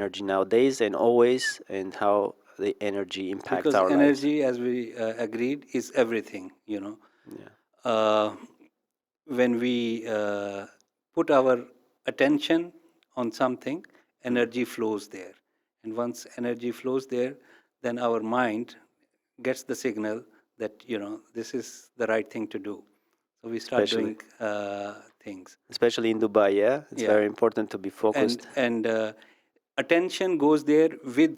energy nowadays and always, and how the energy impacts Because our lives. energy, as we agreed, is everything, Yeah, Uh, when we put our attention on something, mm, energy flows there. And once energy flows there, then our mind gets the signal that, this is the right thing to do. So we start especially doing things. especially in Dubai. Yeah, it's Yeah. very important to be focused. And attention goes there with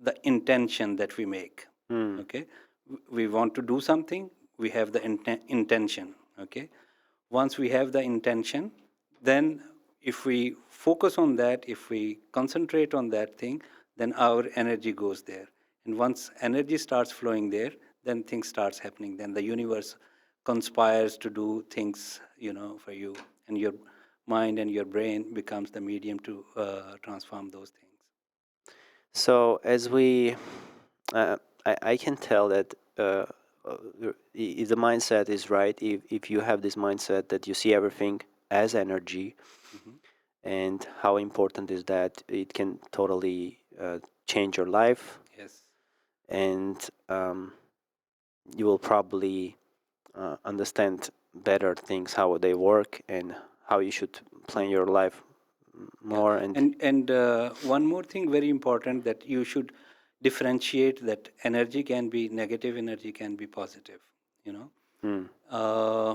the intention that we make. Mm, Okay, we want to do something, we have the intention. Okay, once we have the intention, then if we focus on that, if we concentrate on that thing, then our energy goes there. And once energy starts flowing there, then things starts happening, then the universe conspires to do things, for you, and your mind and your brain becomes the medium to transform those things. so as we, I can tell that if the mindset is right, if you have this mindset that you see everything as energy, Hmm. and how important is that it can totally change your life, Yes. and you will probably understand better things, how they work, and how you should plan Hmm. your life Yeah, more. And and one more thing very important, that you should differentiate that energy can be negative, energy can be positive. You know, mm, uh,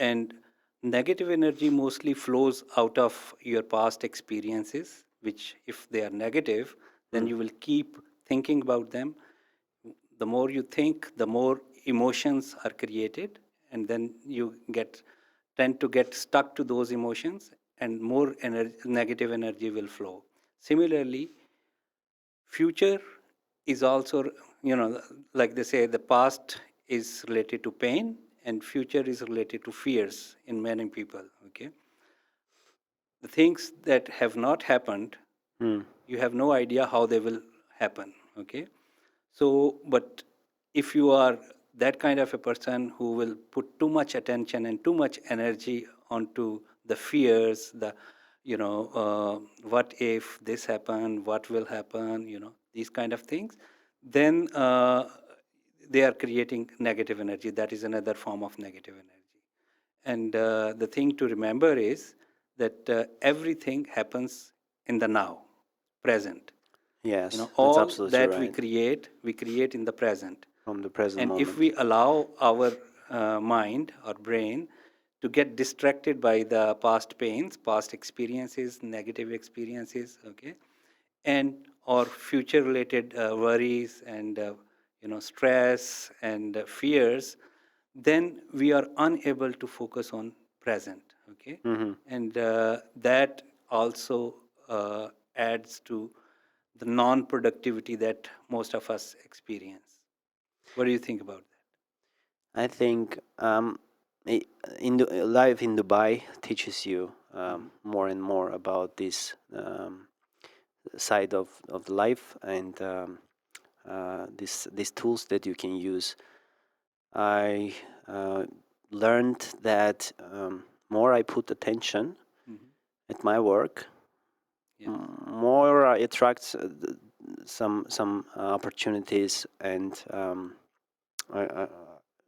and negative energy mostly flows out of your past experiences, which if they are negative, then mm, you will keep thinking about them. The more you think, the more emotions are created, and then you get tend to get stuck to those emotions, and more negative energy will flow. Similarly, future is also, like they say, the past is related to pain and future is related to fears in many people. Okay, the things that have not happened, mm, you have no idea how they will happen. Okay, so but if you are that kind of a person who will put too much attention and too much energy onto the fears, the, what if this happen, what will happen, these kind of things, then they are creating negative energy. That is another form of negative energy. And the thing to remember is that everything happens in the now, present. yes, that's All absolutely that right. we create in the present. From the present And if moment. we allow our mind or brain to get distracted by the past pains, past experiences, negative experiences, okay, and or future related worries and stress and fears, then we are unable to focus on present. Okay, Hmm. and that also adds to the non-productivity that most of us experience. What do you think about I think i- life in Dubai teaches you that? Hmm. more and more about this side of life, and these tools that you can use. I learned that more I put attention Hmm. at my work, Yeah. more I attract some opportunities, and I,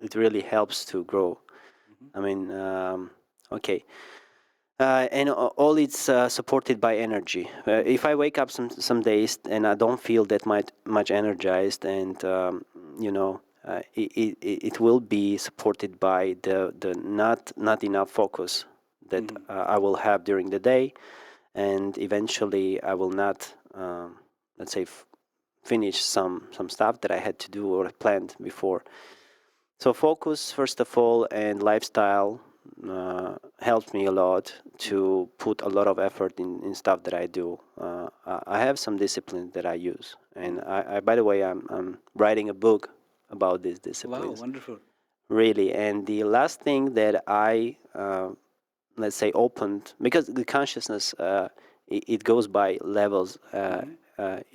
it really helps to grow. Hmm. I mean, okay. And all it's supported by energy. Hmm. If I wake up some days and I don't feel that much energized, and it will be supported by the not enough focus that Hmm. I will have during the day, and eventually I will not, let's say, finish some stuff that I had to do or planned before. So focus first of all, and lifestyle helped me a lot Hmm. to put a lot of effort in stuff that I do. I have some discipline that I use, and Hmm. I by the way, I'm writing a book about these Wow, disciplines, wonderful. really. And the last thing that I let's say opened, because the consciousness it goes by levels, Hmm.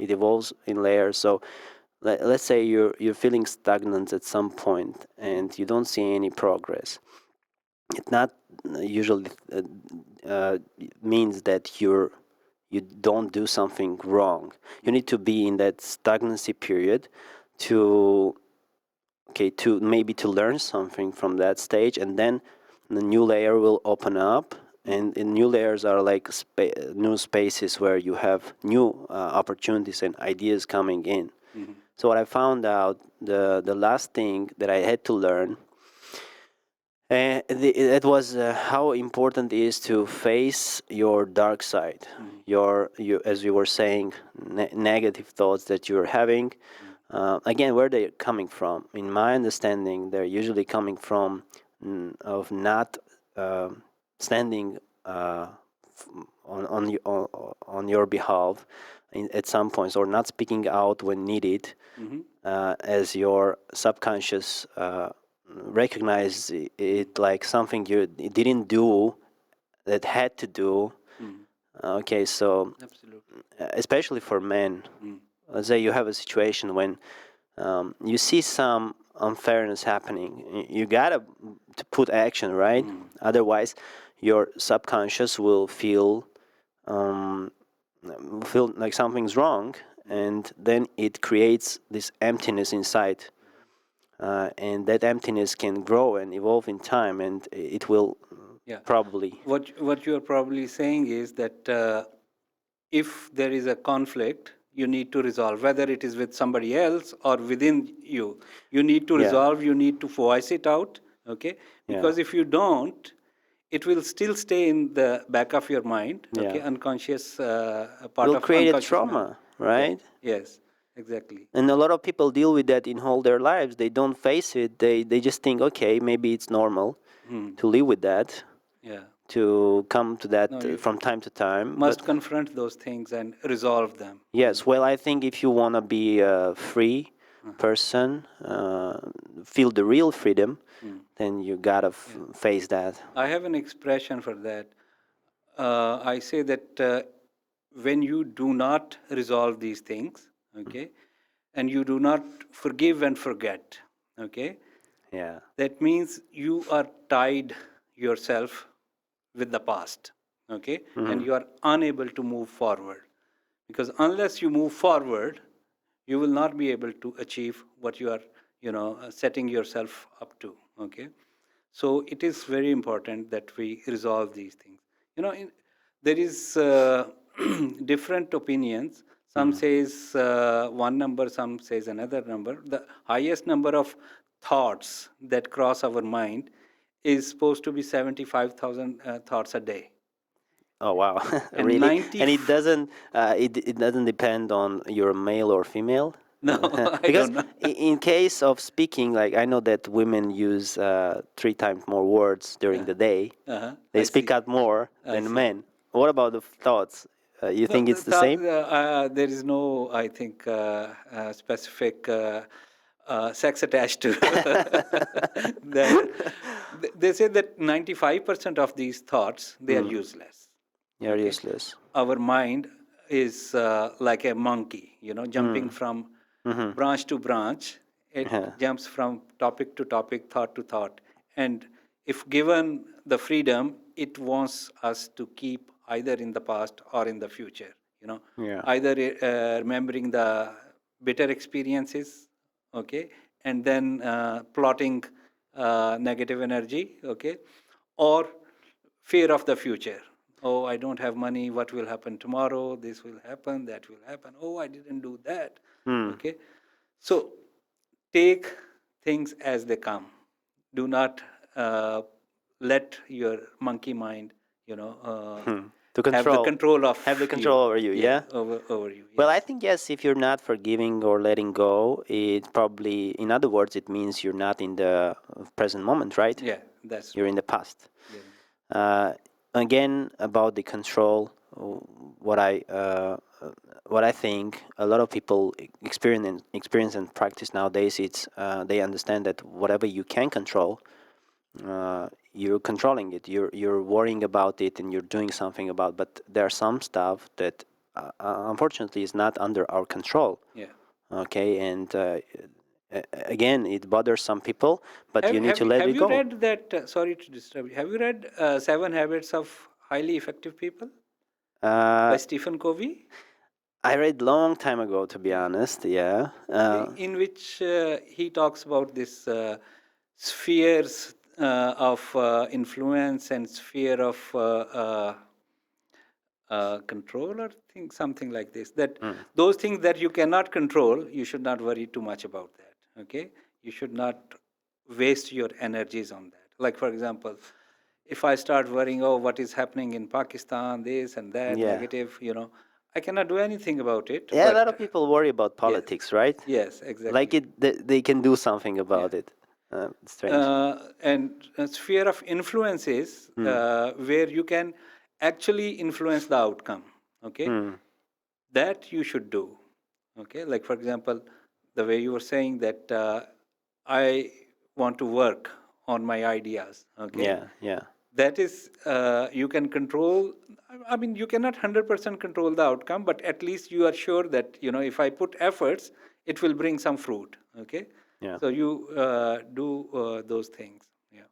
it evolves in layers. So let's say you're feeling stagnant at some point Hmm. and you don't see any progress. It not usually means that you don't do something wrong. You need to be in that stagnancy period to maybe to learn something from that stage, and then the new layer will open up, and new layers are like new spaces where you have new opportunities and ideas coming in. So what I found out, the last thing that I had to learn, it was how important it is to face your dark side, as you were saying, negative thoughts that you're having. Again, where they're coming from. In my understanding, they're usually coming from of not standing on your behalf at some points, or not speaking out when needed, as your subconscious recognize it like something you didn't do that had to do. Okay, so Absolutely. especially for men, let's say you have a situation when you see some unfairness happening, you gotta to put action, right? Otherwise, your subconscious will feel like something's wrong, and then it creates this emptiness inside. And that emptiness can grow and evolve in time, and it will Yeah. probably. What you are probably saying is that if there is a conflict, you need to resolve, whether it is with somebody else or within you. You need to Yeah. resolve. You need to voice it out. Okay. Because if you don't, it will still stay in the back of your mind. Okay. Yeah. Unconscious part Will of create a unconscious memory. trauma, right? Yeah. Yes. Exactly. And a lot of people deal with that in all their lives. They don't face it. They just think, okay, maybe it's normal to live with that, Yeah. to come to that No, you from time to time. must But confront those things and resolve them. yes, well, I think if you want to be a free person, feel the real freedom, then you gotta face that. I have an expression for that. I say that when you do not resolve these things, okay, and you do not forgive and forget, okay, Yeah. that means you are tied yourself with the past, okay, and you are unable to move forward. Because unless you move forward, you will not be able to achieve what you are, setting yourself up to, okay. So it is very important that we resolve these things. There is different opinions. Some says one number, some says another number. The highest number of thoughts that cross our mind is supposed to be 75,000 thoughts a day. Oh wow, And really? 90 And it doesn't depend on you're male or female. No, I Because don't know. in case of speaking, like I know that women use 3 times more words during the day. They I speak see. out more I than see. men. What about the thoughts? You No, think it's the same? there is no, I think, specific sex attached to that. They say that 95% of these thoughts, they are useless. You're Okay? useless. Our mind is like a monkey, jumping from branch to branch. It Yeah. jumps from topic to topic, thought to thought. And if given the freedom, it wants us to keep either in the past or in the future, Yeah. either remembering the bitter experiences, okay, and then plotting negative energy, okay, or fear of the future. Oh, I don't have money. What will happen tomorrow? This will happen. That will happen. Oh, I didn't do that. Okay. So take things as they come. Do not let your monkey mind, To have the control, control of have the you. control over you. Yeah, Yeah. over you. Well, I Yes. think yes. If you're not forgiving or letting go, it probably, in other words, it means you're not in the present moment, right? Yeah, that's You're right. in the past. Yeah. Again, about the control, what I uh, what I think a lot of people experience and practice nowadays, it's they understand that whatever you can control, you're controlling it. You're worrying about it and you're doing something about. But there are some stuff that unfortunately is not under our control. Yeah. Okay, and again, it bothers some people, but you need to let Have it you go. read that? Sorry to disturb you. Have you read Seven Habits of Highly Effective People? by Uh, Stephen Covey. I read long time ago, to be Yeah. honest. Yeah. In which he talks about this spheres of influence and sphere of control, or think something like this, that mm, those things that you cannot control, you should not worry too much about that. Okay, you should not waste your energies on that. Like, for example, if I start worrying, oh, what is happening in Pakistan, this and that yeah. negative, I cannot do anything about it. Yeah, a lot But of people worry about yes, politics, right? yes, Like exactly. they can do something Yeah. about it. Strange. And a sphere of influence is Mm, where you can actually influence the outcome. Okay, mm, that you should do. Okay, like, for example, the way you were saying that I want to work on my ideas. Okay, yeah, yeah. that is, you can control. I mean, you cannot 100% control the outcome, but at least you are sure that, if I put efforts, it will bring some fruit. Okay, Yeah. so you do those things. Yeah.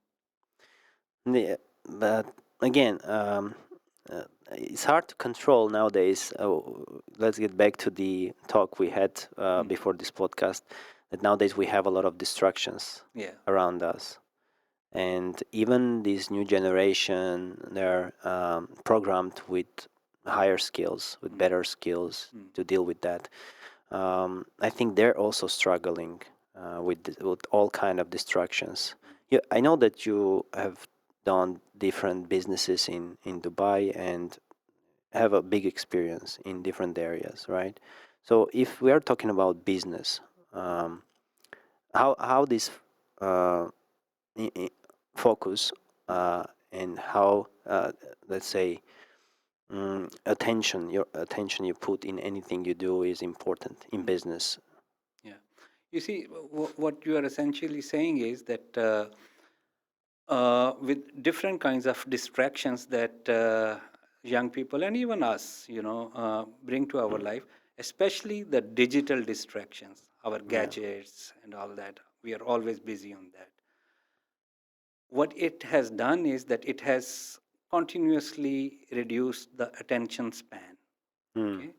Yeah, but again, it's hard to control nowadays. Let's get back to the talk we had Mm. before this podcast. That nowadays we have a lot of distractions Yeah. around us, and even this new generation, they're programmed with higher skills, with Mm. better skills Mm. to deal with that. I think they're also struggling with all kind of distractions. Yeah, I know that you have done different businesses in Dubai and have a big experience in different areas, right? So if we are talking about business, um, how this uh, focus and how let's say attention, your attention you put in anything you do is important in Mm. business. Yeah. You see, what you are essentially saying is that with different kinds of distractions that young people and even us, bring to our Mm, life, especially the digital distractions, our yeah. gadgets and all that. We are always busy on that. What it has done is that it has continuously reduced the attention span. Mm, Okay,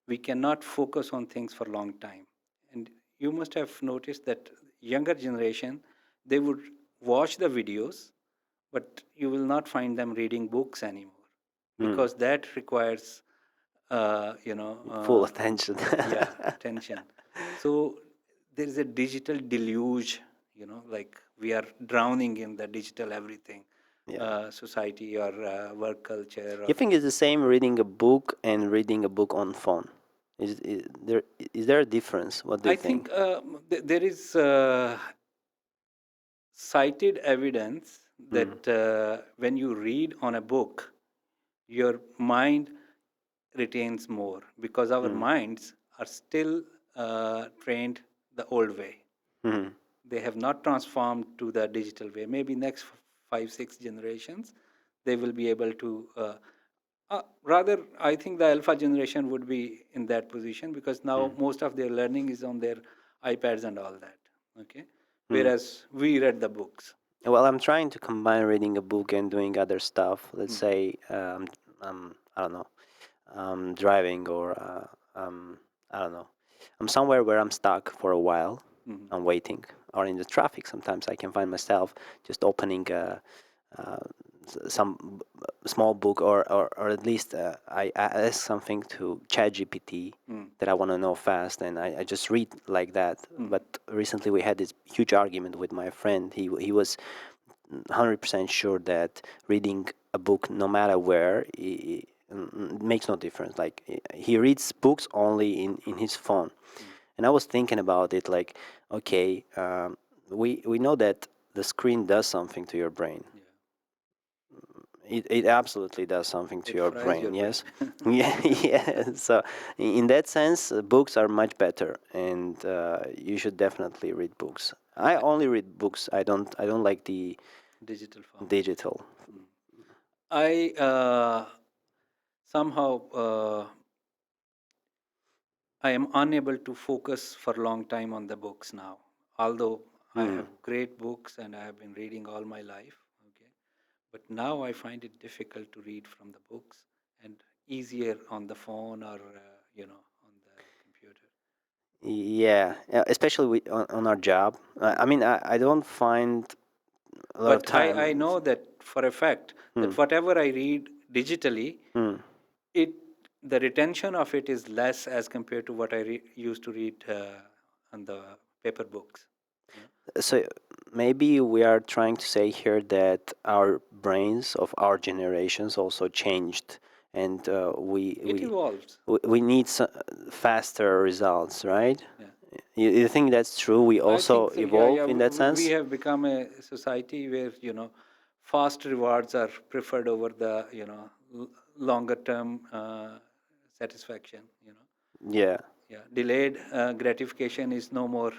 we cannot focus on things for a long time. And you must have noticed that younger generation, they would watch the videos, but you will not find them reading books anymore, mm. because that requires Full attention. yeah, attention. So there is a digital deluge, like we are drowning in the digital everything, Yeah. society or work culture. You Or think it's the same reading a book and reading a book on phone? Is there a difference? What do you I think? think there is cited evidence Mm, that when you read on a book, your mind retains more, because our mm, minds are still trained the old way. mm, They have not transformed to the digital way. Maybe next 5 6 generations, they will be able to. Rather, I think the alpha generation would be in that position, because now mm, most of their learning is on their iPads and all that. Okay, mm. whereas we read the books. Well, I'm trying to combine reading a book and doing other stuff. Let's Mm. say I don't know, driving or I don't know. I'm somewhere where I'm stuck for a while. Mhm. I'm waiting, or in the traffic. Sometimes I can find myself just opening uh, some small book, or at least I ask something to ChatGPT Mm. that I want to know fast, and I just read like that. Mm. But recently we had this huge argument with my friend. He was 100% sure that reading a book, no matter where, makes no difference. Like he reads books only in his phone, Mm. and I was thinking about it. Like, okay, we know that the screen does something to your brain. Yeah, It absolutely does something to it your fries brain. your brain. Yes, yeah, yeah. So in that sense, books are much better, and you should definitely read books. I I- only read books. I don't like the Digital form. digital. Mm. I somehow I am unable to focus for a long time on the books now. Although I Hmm. have great books and I have been reading all my life, okay, but now I find it difficult to read from the books. And easier on the phone or on the computer. Yeah, especially on our job. I mean, I don't find a lot of But I time. know that for a fact that whatever I read digitally, it the retention of it is less as compared to what I used to read on the paper books. You know? So maybe we are trying to say here that our brains of our generations also changed, and It evolves. we need faster results, right? Yeah. You think that's true? We I also think so. Yeah, yeah. evolve in that We sense? have become a society where fast rewards are preferred over the longer term satisfaction. Yeah. Yeah, delayed gratification is no more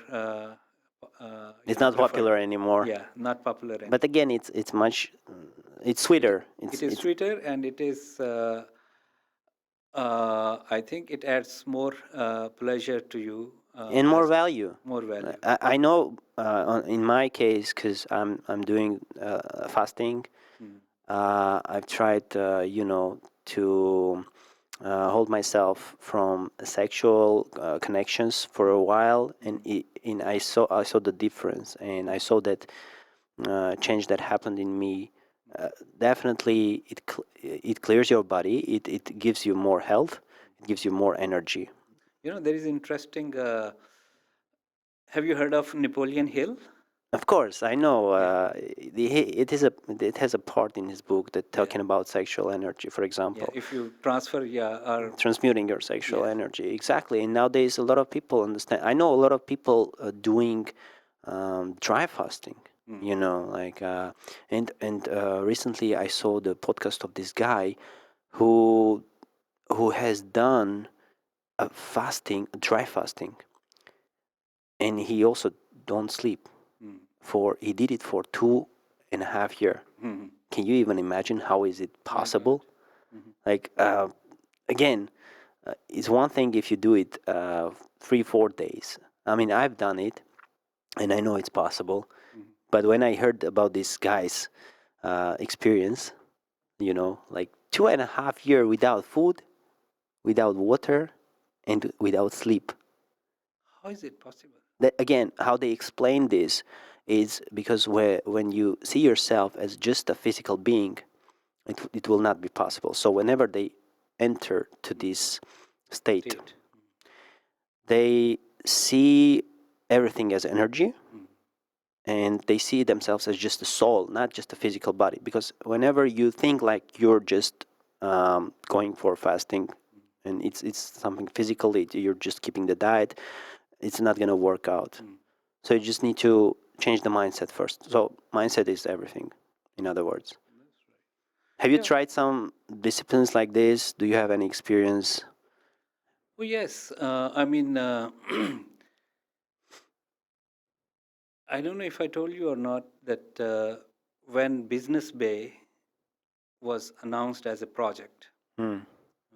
It's not preferred. popular anymore. Yeah, not popular But anymore. again, it's much, it's It sweeter. it is It's sweeter and it is. I think it adds more pleasure to you and more as value. more value. I know in my case, because I'm doing fasting. Mm. I've tried, to hold myself from sexual connections for a while, and I saw the difference, and I saw that change that happened in me. Definitely, it clears your body. It gives you more health. It gives you more energy. There is interesting. Have you heard of Napoleon Hill? Of course, I know. Yeah, It has a part in his book that yeah, talking about sexual energy, for yeah. example, If you transfer, yeah, or transmuting your sexual yeah. energy. Exactly. And nowadays, a lot of people understand. I know a lot of people doing dry fasting. Mm. Like and recently I saw the podcast of this guy who has done a fasting, dry fasting, and he also don't sleep Mm. he did it for 2.5 years. Mm. Can you even imagine how is it My God. possible? Mhm. Like again, it's one thing if you do it 3-4 days. I mean, I've done it, and I know it's possible. Mhm. But when I heard about this guy's experience, like 2.5 years without food, without water, and without sleep. How is it possible? That, again, how they explain this is because when you see yourself as just a physical being, it will not be possible. So whenever they enter to this state, State. they see everything as energy, Mm. and they see themselves as just a soul, not just a physical body. Because whenever you think like you're just going for fasting, and it's something physically, you're just keeping the diet, it's not gonna work out. Mm. So you just need to change the mindset first. So mindset is everything, in other words. That's right. Have you Yeah. tried some disciplines like this? Do you have any experience? Oh yes. I mean, I don't know if I told you or not that when Business Bay was announced as a project, Hmm.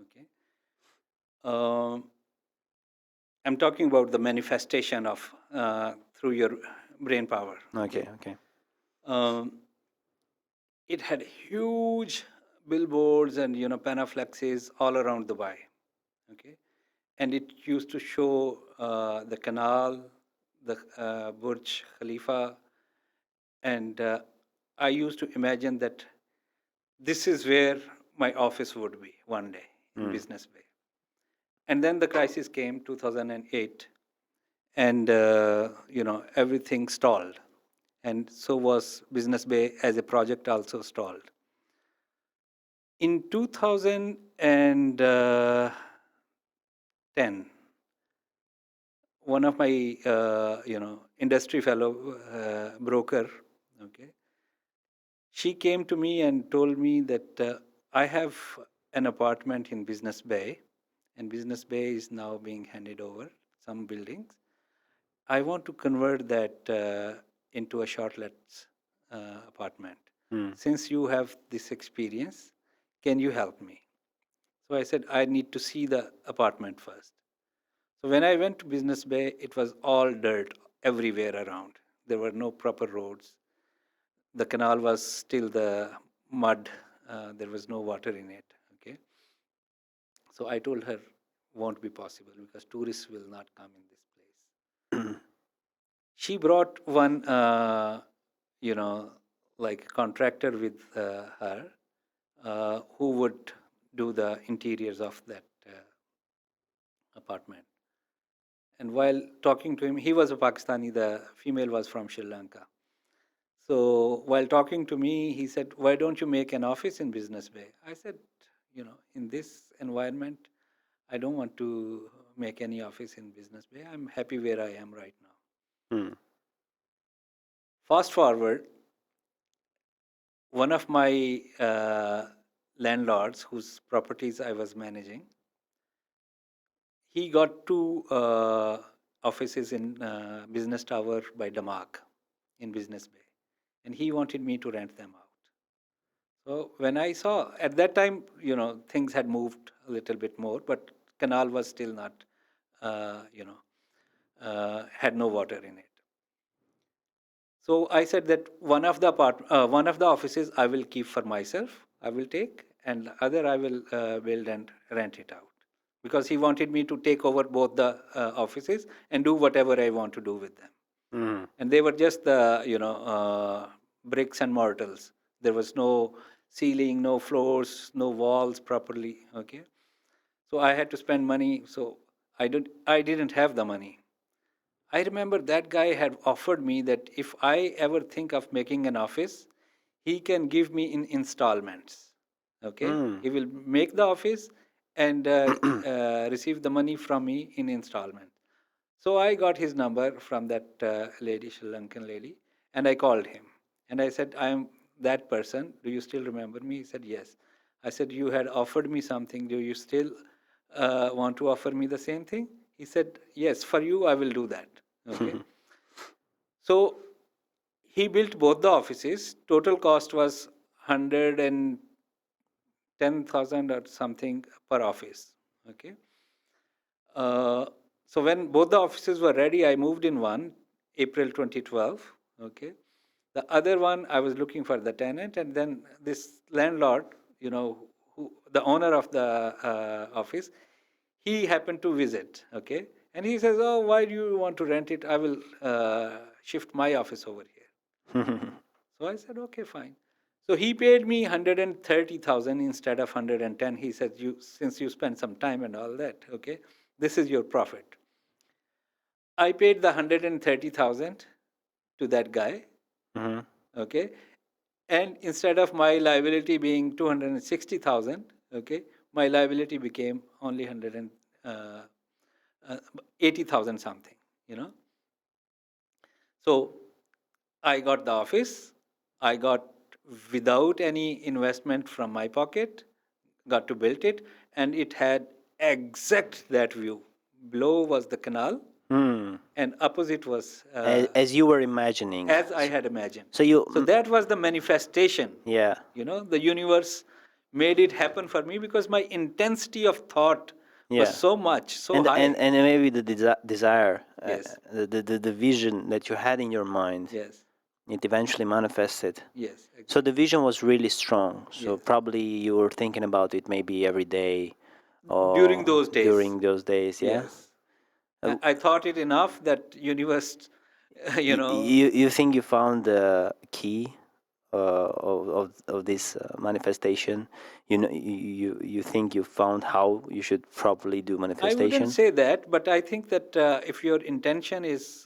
okay, um, I'm talking about the manifestation of through your brain power. Okay, Okay, okay. um, it had huge billboards and panaflexes all around Dubai. Okay, and it used to show the canal, the Burj Khalifa, and I used to imagine that this is where my office would be one day in Hmm. Business Bay. And then the crisis came, 2008, and everything stalled, and so was Business Bay as a project also stalled. In 2010, one of my industry fellow broker, okay, she came to me and told me that I have an apartment in Business Bay, and Business Bay is now being handed over some buildings. I want to convert that into a shortlets apartment. Hmm. Since you have this experience, can you help me? So I said, I need to see the apartment first. So when I went to Business Bay, it was all dirt everywhere around. There were no proper roads. The canal was still the mud. There was no water in it. Okay. So I told her, won't be possible because tourists will not come in this place. She brought one, like contractor with her who would do the interiors of that apartment. And while talking to him, he was a Pakistani, the female was from Sri Lanka. So while talking to me, he said, why don't you make an office in Business Bay? I said, in this environment, I don't want to make any office in Business Bay. I'm happy where I am right now. Fast forward, one of my landlords whose properties I was managing, he got two offices in Business Tower by Damak in Business Bay, and he wanted me to rent them out. So when I saw, at that time, things had moved a little bit more, but canal was still not, had no water in it. So I said that one of the offices I will keep for myself, I will take, and the other I will build and rent it out. Because he wanted me to take over both the offices and do whatever I want to do with them. And they were just the, bricks and mortars. There was no ceiling, no floors, no walls properly, okay? So I had to spend money, so I didn't have the money. I remember that guy had offered me that if I ever think of making an office, he can give me in installments. Okay, he will make the office and receive the money from me in installment. So I got his number from that lady, Sri Lankan lady, and I called him and I said, I am that person. Do you still remember me? He said, yes. I said, you had offered me something. Do you still want to offer me the same thing? He said, yes, for you, I will do that. Okay. So he built both the offices. Total cost was 110,000 or something per office. Okay. So when both the offices were ready, I moved in one, April 2012. Okay. The other one, I was looking for the tenant, and then this landlord, the owner of the office, he happened to visit. Okay. And he says, oh, why do you want to rent it? I will shift my office over here. So I said, okay, fine. So he paid me 130,000 instead of 110. He said, since you spent some time and all that, okay, this is your profit. I paid the 130,000 to that guy, okay, and instead of my liability being 260,000, okay, my liability became only 180,000 something, So I got the office. I got without any investment from my pocket, got to build it, and it had exact that view. Below was the canal, and opposite was as you were imagining. as I had imagined. So that was the manifestation. Yeah. The universe made it happen for me because my intensity of thought was so much, so high. And maybe the desire, Yes. the vision that you had in your mind. Yes. It eventually manifested. Yes. Exactly. So the vision was really strong. So Yes. probably you were thinking about it maybe every day. Or During those days. During those days, yeah. Yes. I thought it enough that universe, You think you found the key of this manifestation? You think you found how you should properly do I manifestation? wouldn't say that, but I think that if your intention is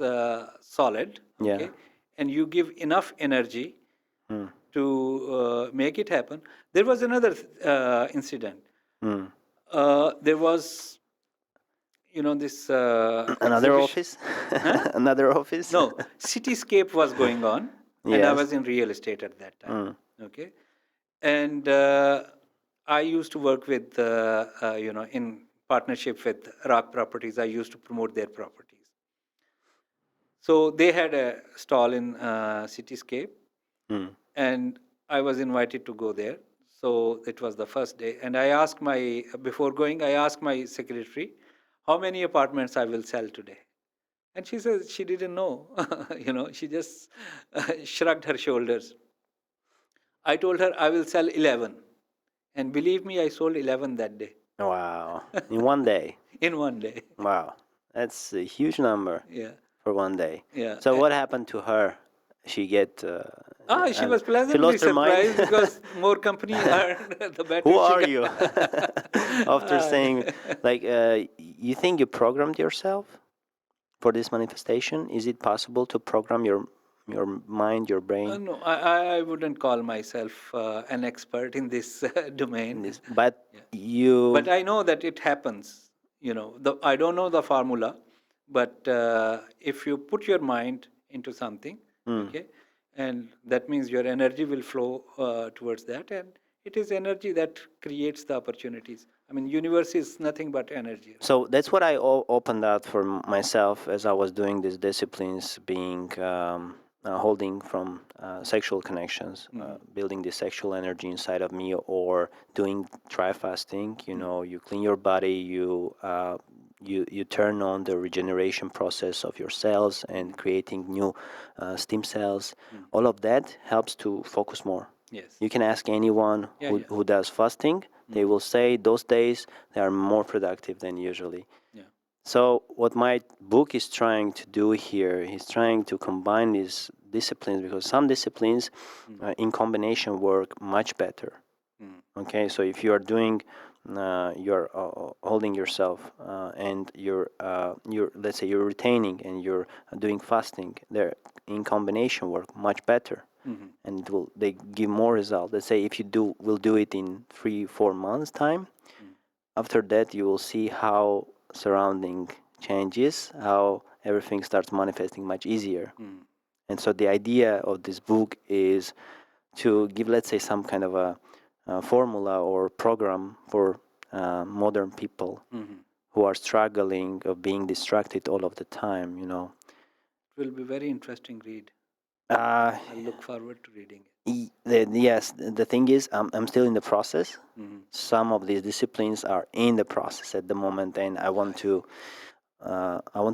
solid, Yeah. okay, and you give enough energy to make it happen. There was another incident. There was, this Another exhibition. office? Another office? No, cityscape was going on, and I Yes. was in real estate at that time. Okay, and I used to work with, in partnership with Rock Properties. I used to promote their properties. So they had a stall in Cityscape, and I was invited to go there. So it was the first day, and before going, I asked my secretary, how many apartments I will sell today. And she says she didn't know, she just shrugged her shoulders. I told her I will sell 11. And believe me, I sold 11 that day. Wow. In one day. in one day. Wow. That's a huge number Yeah, for one day. yeah. So what happened to her? She get She was she pleasantly lost her mind. surprised because more company earned, the better Who she are got. you? After saying, like, you think you programmed yourself for this manifestation? Is it possible to program your mind, your brain No, I wouldn't call myself an expert in this in domain. this? But Yeah. But you, I know that it happens. I don't know the formula, but if you put your mind into something, mm. okay, and that means your energy will flow towards that, and it is energy that creates the opportunities. I mean, universe is nothing but energy, right? So that's what I opened out for myself as I was doing these disciplines, being holding from sexual connections, building the sexual energy inside of me, or doing dry fasting. You know, you clean your body, you turn on the regeneration process of your cells and creating new stem cells. All of that helps to focus more. Yes. You can ask anyone Yeah, yeah. who does fasting, they will say those days they are more productive than usually. Yeah. So, what my book is trying to do here is trying to combine these disciplines because some disciplines in combination work much better. Mm. Okay, so if you are doing, you're holding yourself and you're let's say you're retaining and you're doing fasting, they're in combination work much better Mhm. and they give more result. Let's say if you will do it in 3-4 months time, after that you will see how surrounding changes, how everything starts manifesting much easier. And so the idea of this book is to give, let's say, some kind of a formula or program for modern people who are struggling of being distracted all of the time, you know. It will be very interesting read. uh, I look forward to reading it. yes, the thing is, I'm still in the process. Mhm. Some of these disciplines are in the process at the moment, and I want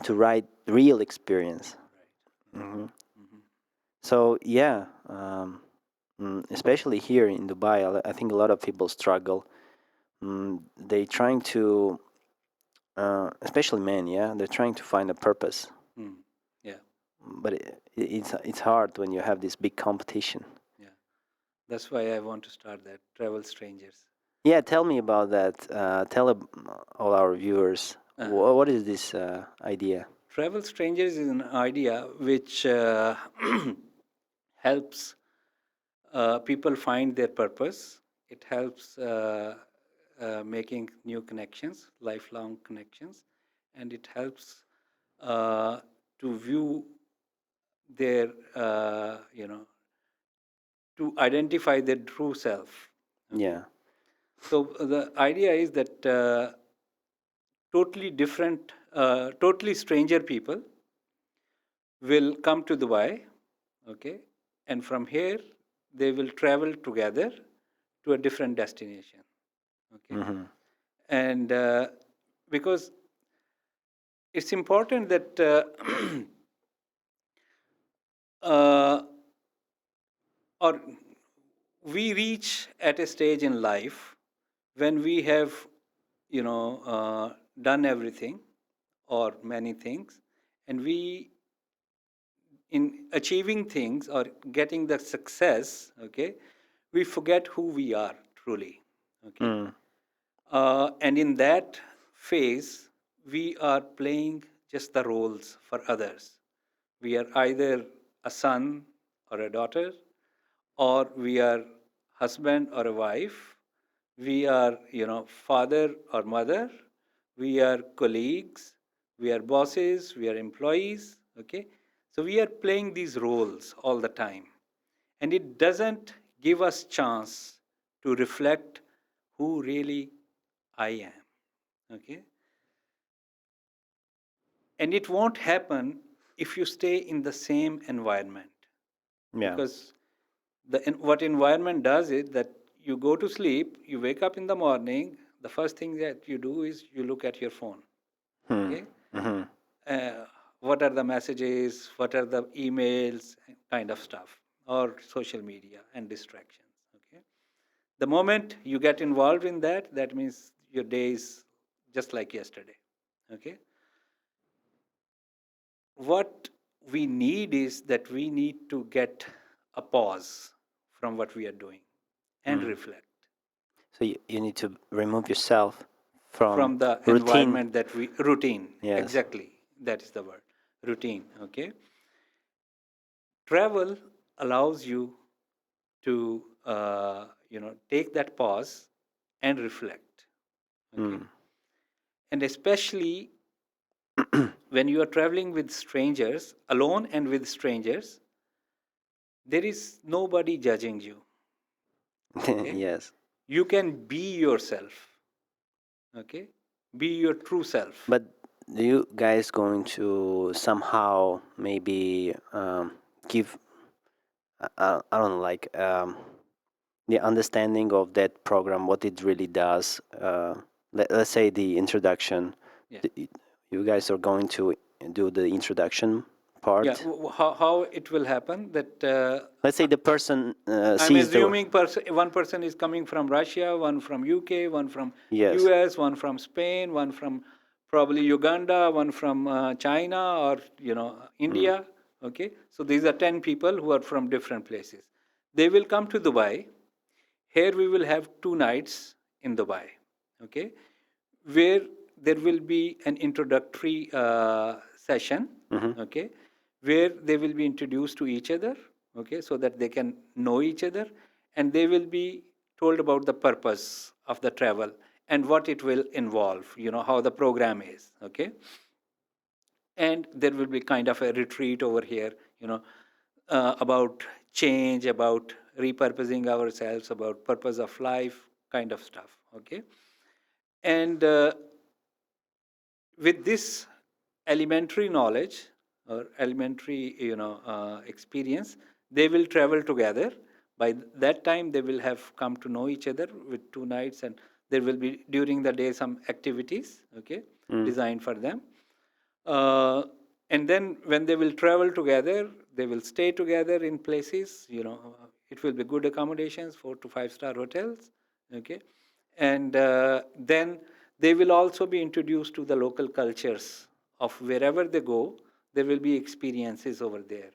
to write real experience. Right. hmm Mhm. So yeah, especially here in Dubai, I think a lot of people struggle. They trying to, especially men, yeah, they're trying to find a purpose, Mm. Yeah, but it's hard when you have this big competition. yeah. That's why I want to start that Travel Strangers. Yeah, tell me about that. Tell all our viewers what is this idea? Travel Strangers is an idea which helps people find their purpose. It helps making new connections, lifelong connections, and it helps to view their, to identify their true self. Okay. Yeah. So the idea is that totally different, totally stranger people will come to Dubai, okay, and from here they will travel together to a different destination, okay, hmm and because it's important that uh, or we reach at a stage in life when we have, done everything or many things, and we in achieving things or getting the success, okay, we forget who we are truly, okay. Mm. And in that phase, we are playing just the roles for others. We are either a son or a daughter, or we are husband or a wife. We are, father or mother. We are colleagues. We are bosses. We are employees. Okay, so we are playing these roles all the time, and it doesn't give us chance to reflect who really I am. Okay, and it won't happen if you stay in the same environment, Yeah. because what environment does is that you go to sleep, you wake up in the morning, the first thing that you do is you look at your phone. Hmm. Okay, hmm what are the messages, what are the emails, kind of stuff, or social media and distractions. Okay, the moment you get involved in that, that means your day is just like yesterday. Okay. What we need is that we need to get a pause from what we are doing and reflect So you need to remove yourself from from the routine. environment that we routine. Yes. Exactly, that is the word, routine. Okay. Travel allows you to take that pause and reflect. Okay. And especially when you are traveling with strangers, alone and with strangers, there is nobody judging you. Okay. Yes. You can be yourself. Okay. Be your true self. But do you guys going to somehow maybe give I don't know, like the understanding of that program, what it really does? Let's say the introduction. Yeah. You guys are going to do the introduction part. Yeah. How it will happen that Let's say the person I'm sees the. assuming one person is coming from Russia, one from UK, one from Yes. US, one from Spain, one from probably Uganda, one from China or India. Okay, so these are 10 people who are from different places. They will come to Dubai. Here we will have 2 nights in Dubai. Okay, where there will be an introductory session. Okay, where they will be introduced to each other. Okay, so that they can know each other, and they will be told about the purpose of the travel and what it will involve. How the program is. Okay, and there will be kind of a retreat over here. About change, about repurposing ourselves, about purpose of life, kind of stuff. Okay, and with this elementary knowledge or elementary experience, they will travel together. By that time they will have come to know each other with 2 nights, and there will be during the day some activities. Okay, designed for them. uh, and then when they will travel together, they will stay together in places. It will be good accommodations, 4 to 5 star hotels. Okay, and then they will also be introduced to the local cultures of wherever they go. There will be experiences over there,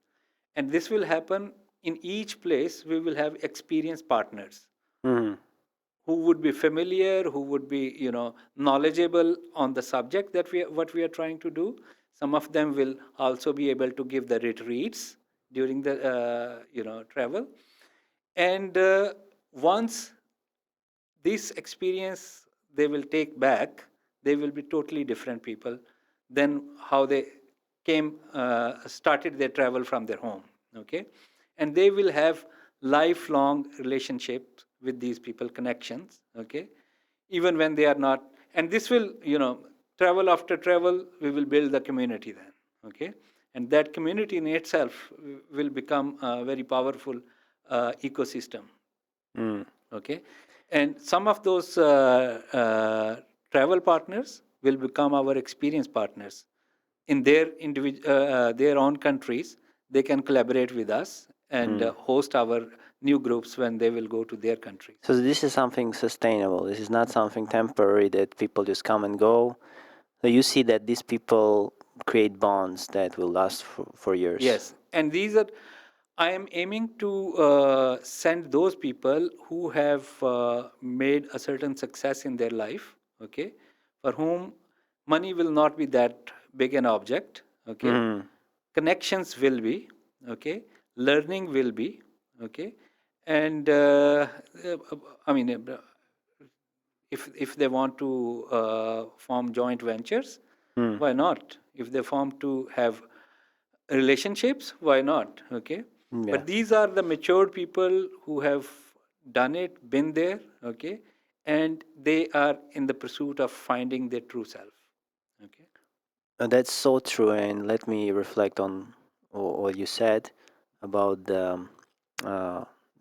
and this will happen in each place. We will have experienced partners who would be familiar, who would be knowledgeable on the subject that what we are trying to do. Some of them will also be able to give the retreats during the travel. And once this experience they will take back, they will be totally different people than how they came started their travel from their home. Okay, and they will have lifelong relationships with these people, connections. Okay, even when they are not. And this will travel after travel, we will build the community then. Okay, and that community in itself will become a very powerful ecosystem. Okay, and some of those travel partners will become our experience partners in their own countries. They can collaborate with us and host our new groups when they will go to their countries. So this is something sustainable. This is not something temporary that people just come and go. So you see that these people create bonds that will last for years. Yes, and these are. I am aiming to send those people who have made a certain success in their life. Okay, for whom money will not be that big an object. Okay, connections will be. Okay, learning will be. Okay, and I mean, if they want to form joint ventures, why not? If they form to have relationships, why not? Okay, Yeah. but these are the matured people who have done it, been there. Okay, and they are in the pursuit of finding their true self. Okay, That's so true. And let me reflect on what you said about uh,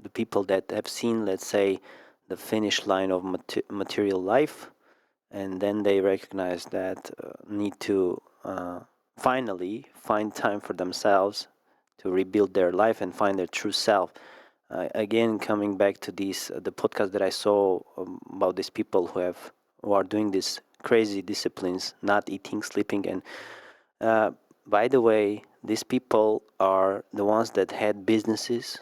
the people that have seen, let's say, the finish line of material life, and then they recognize that need to finally find time for themselves to rebuild their life and find their true self. Again, coming back to these the podcast that I saw about these people who have who are doing these crazy disciplines, not eating, sleeping, and by the way, these people are the ones that had businesses.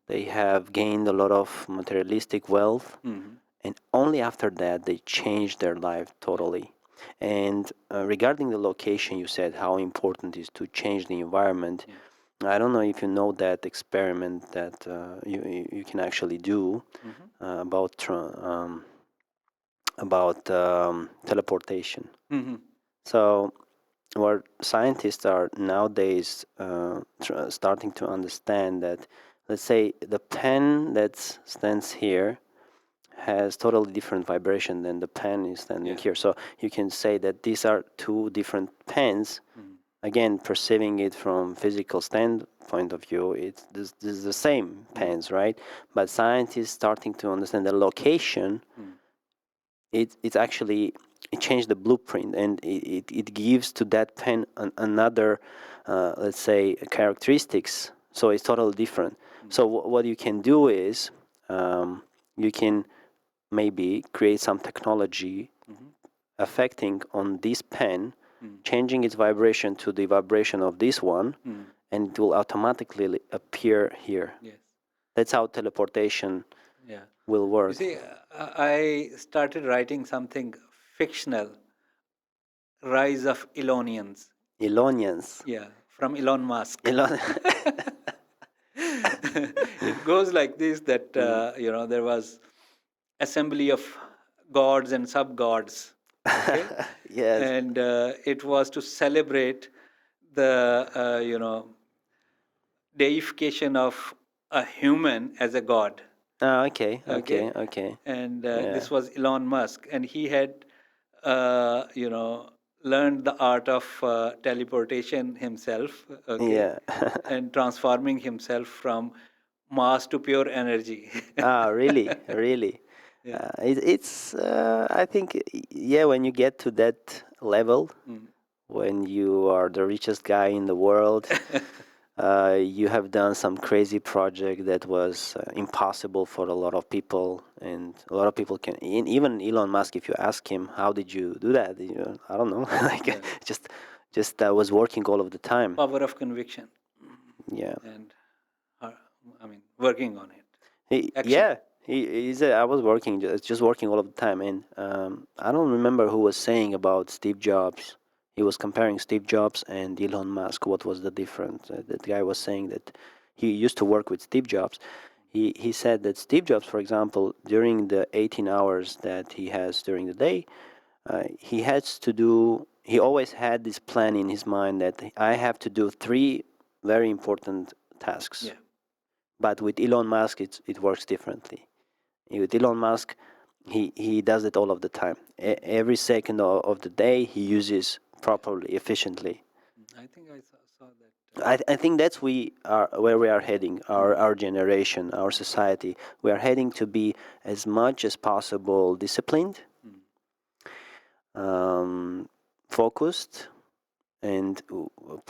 They have gained a lot of materialistic wealth, and only after that they changed their life totally. And regarding the location, you said how important it is to change the environment. I don't know if you know that experiment that you can actually do about teleportation. So, where scientists are nowadays starting to understand that, let's say, the pen that stands here has totally different vibration than the pen is standing here. So you can say that these are two different pens. Again, perceiving it from physical standpoint of view, this is the same pens, right? But scientists starting to understand the location. It's actually it changed the blueprint, and it gives to that pen another, let's say, characteristics. So it's totally different. So what you can do is you can maybe create some technology affecting on this pen, changing its vibration to the vibration of this one, and it will automatically appear here. That's how teleportation will work. You see, I started writing something fictional, Rise of Elonians. Elonians. Yeah, from Elon Musk. Elon. It goes like this, that there was assembly of gods and sub-gods. Okay? Yes. And it was to celebrate the deification of a human as a god. Okay. And Yeah. this was Elon Musk, and he had learned the art of teleportation himself. Okay. Yeah. And transforming himself from mass to pure energy. Really, really. Yeah. It's I think yeah, when you get to that level, when you are the richest guy in the world, you have done some crazy project that was impossible for a lot of people, and a lot of people can. Even Elon Musk, if you ask him, how did you do that? I don't know. Like Yeah. just was working all of the time. Power of conviction. Yeah. And working on it. Yeah, he said I was working, just working all of the time, and I don't remember who was saying about Steve Jobs. He was comparing Steve Jobs and Elon Musk. What was the difference? That guy was saying that he used to work with Steve Jobs. He said that Steve Jobs, for example, during the 18 hours that he has during the day, he has to do. He always had this plan in his mind that I have to do three very important tasks. Yeah. But with Elon Musk, it works differently. With Elon Musk, he does it all of the time. Every second of the day, he uses properly, efficiently. I think I saw that. I think that's where we are heading. Our generation, our society, we are heading to be as much as possible disciplined, focused, and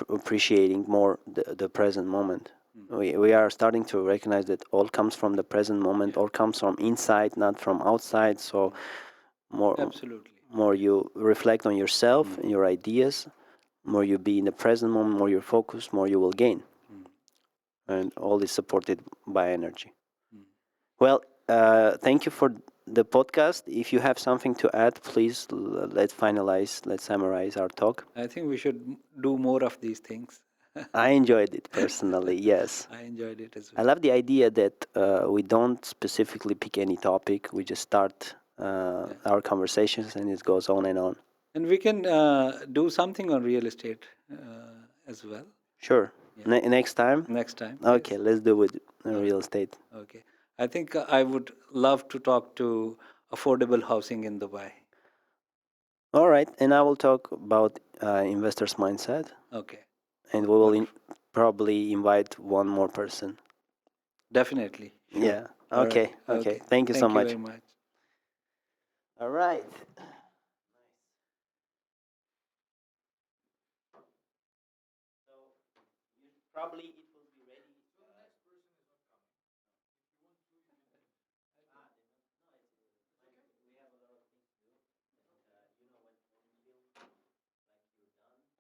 appreciating more the present moment. We are starting to recognize that all comes from the present moment, all comes from inside, not from outside. So Absolutely. more you reflect on yourself and your ideas, more you be in the present moment, more you're focused, more you will gain. And all is supported by energy. Well, thank you for the podcast. If you have something to add, please let's summarize our talk. I think we should do more of these things. I enjoyed it personally, yes. I enjoyed it as I well. love the idea that we don't specifically pick any topic. We just start our conversations and it goes on and on. And we can do something on real estate as well. Sure. Next time? Next time. Okay, Yes. let's do it real estate. Okay. I think I would love to talk to affordable housing in Dubai. All right, and I will talk about investors' mindset. Okay. And we will probably invite one more person. Definitely. Sure. Yeah. All Okay. right. Okay. Thank you so Thank you much. very much. All right. So probably it